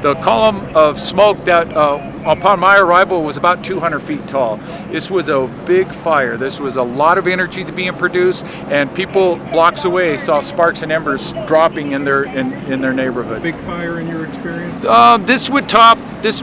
The column of smoke that, upon my arrival, was about 200 feet tall. This was a big fire. This was a lot of energy being produced, and people blocks away saw sparks and embers dropping in their neighborhood. Big fire in your experience? This would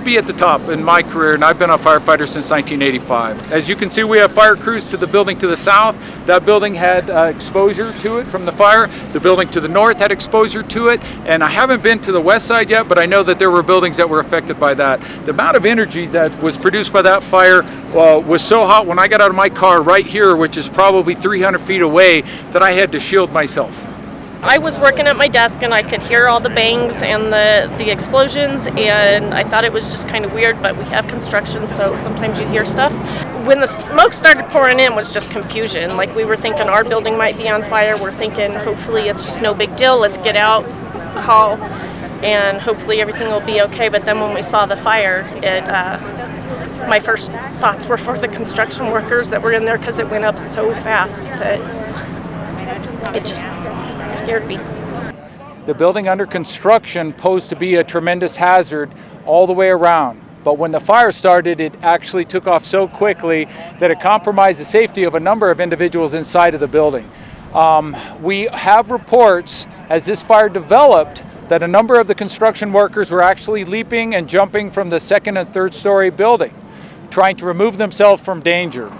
be at the top in my career, and I've been a firefighter since 1985. As you can see, we have fire crews to the building to the south. That building had exposure to it from the fire. The building to the north had exposure to it, and I haven't been to the west side yet, but I know that there were buildings that were affected by that. The amount of energy that was produced by that fire was so hot when I got out of my car right here, which is probably 300 feet away, that I had to shield myself. I was working at my desk and I could hear all the bangs and the explosions, and I thought it was just kind of weird, but we have construction, so sometimes you hear stuff. When the smoke started pouring in was just confusion. Like, we were thinking our building might be on fire. We're thinking hopefully it's just no big deal. Let's get out, call, and hopefully everything will be okay. But then when we saw the fire, my first thoughts were for the construction workers that were in there, because it went up so fast that it just scared me. The building under construction posed to be a tremendous hazard all the way around. But when the fire started, it actually took off so quickly that it compromised the safety of a number of individuals inside of the building. We have reports, as this fire developed, that a number of the construction workers were actually leaping and jumping from the second and third story building, trying to remove themselves from danger.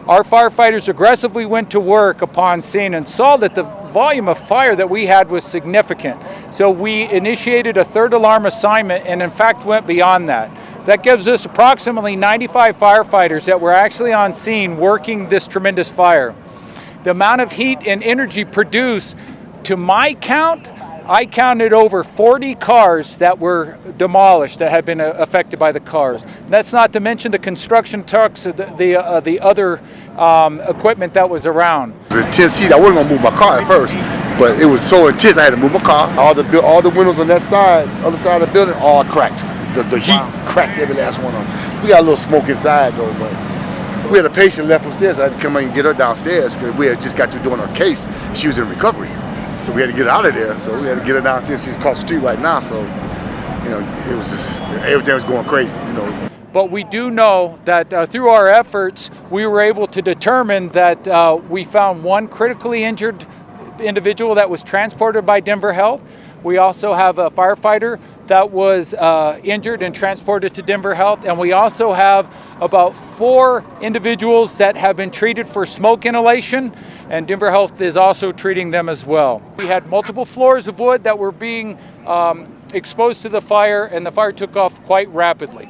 Our firefighters aggressively went to work upon scene and saw that the volume of fire that we had was significant. So we initiated a third alarm assignment, and in fact went beyond that. That gives us approximately 95 firefighters that were actually on scene working this tremendous fire. The amount of heat and energy produced, to my count, I counted over 40 cars that were demolished, that had been affected by the cars. That's not to mention the construction trucks, the other equipment that was around. It was intense heat. I wasn't gonna move my car at first, but it was so intense I had to move my car. All the windows on that side, other side of the building, all cracked. The heat cracked every last one of them. We got a little smoke inside though, but we had a patient left upstairs. I had to come in and get her downstairs because we had just got through doing her case. She was in recovery. So we had to get her out of there. So we had to get her downstairs. She's across the street right now. So, it was just, everything was going crazy, But we do know that through our efforts, we were able to determine that we found one critically injured individual that was transported by Denver Health. We also have a firefighter that was injured and transported to Denver Health. And we also have about 4 individuals that have been treated for smoke inhalation, and Denver Health is also treating them as well. We had multiple floors of wood that were being exposed to the fire, and the fire took off quite rapidly.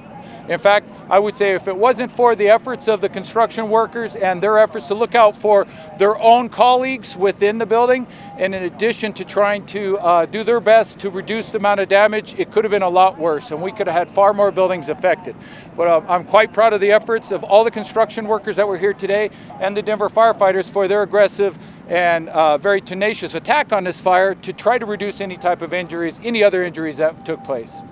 In fact, I would say if it wasn't for the efforts of the construction workers and their efforts to look out for their own colleagues within the building, and in addition to trying to do their best to reduce the amount of damage, it could have been a lot worse, and we could have had far more buildings affected. But I'm quite proud of the efforts of all the construction workers that were here today and the Denver firefighters for their aggressive and very tenacious attack on this fire to try to reduce any type of injuries, any other injuries that took place.